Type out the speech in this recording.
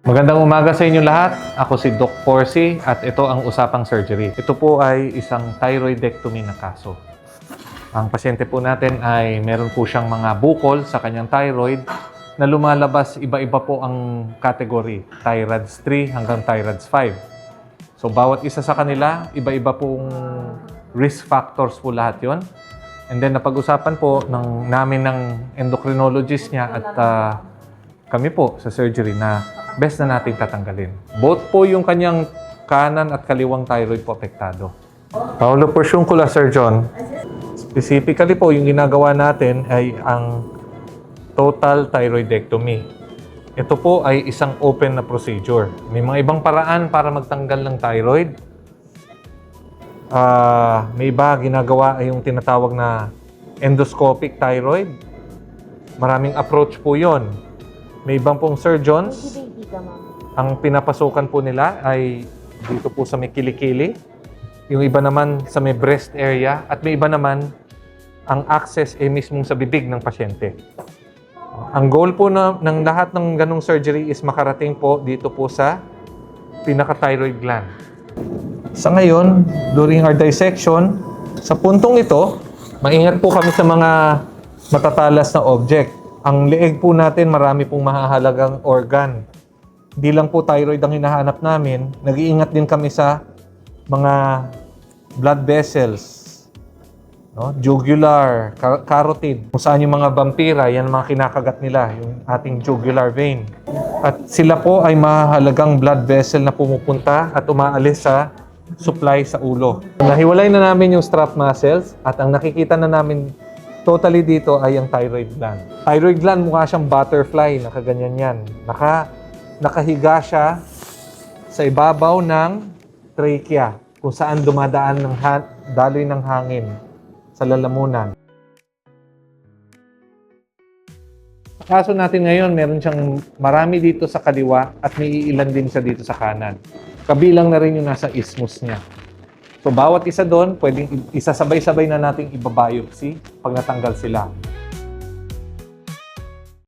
Magandang umaga sa inyo lahat. Ako si Doc Porcy at ito ang Usapang Surgery. Ito po ay isang thyroidectomy na kaso. Ang pasyente po natin ay meron po siyang mga bukol sa kanyang thyroid na lumalabas, iba-iba po ang category. Thyroids 3 hanggang thyroids 5. So bawat isa sa kanila, iba-iba pong risk factors po lahat yon. And then napag-usapan po namin ng endocrinologist niya at kami po sa surgery na best na natin tatanggalin. Both po yung kanyang kanan at kaliwang thyroid po apektado. Paolo Porciuncula, Sir John. Specifically po, yung ginagawa natin ay ang total thyroidectomy. Ito po ay isang open na procedure. May mga ibang paraan para magtanggal ng thyroid. May iba ginagawa ay yung tinatawag na endoscopic thyroid. Maraming approach po yon. May ibang pong surgeons, ang pinapasukan po nila ay dito po sa may kilikili. Yung iba naman sa may breast area. At may iba naman, ang access ay mismong sa bibig ng pasyente. Ang goal po ng lahat ng ganong surgery is makarating po dito po sa pinaka-thyroid gland. Sa ngayon, during our dissection, sa puntong ito, maingat po kami sa mga matatalas na object. Ang leeg po natin, marami pong mahahalagang organ. Hindi lang po thyroid ang hinahanap namin, nag-iingat din kami sa mga blood vessels, no? Jugular, carotid, kung saan yung mga vampira, yan ang mga kinakagat nila, yung ating jugular vein. At sila po ay mahalagang blood vessel na pumupunta at umaalis sa supply sa ulo. Nahiwalay na namin yung strap muscles at ang nakikita na namin totally dito ay ang thyroid gland. Thyroid gland mukha siyang butterfly, nakaganyan yan. Nakahiga siya sa ibabaw ng trachea kung saan dumadaan ng daloy ng hangin sa lalamunan. Sa kaso natin ngayon, meron siyang marami dito sa kaliwa at may iilan din siya dito sa kanan. Kabilang na rin yung nasa isthmus niya. So, bawat isa doon, pwedeng isasabay-sabay na nating ibabiopsy pag natanggal sila.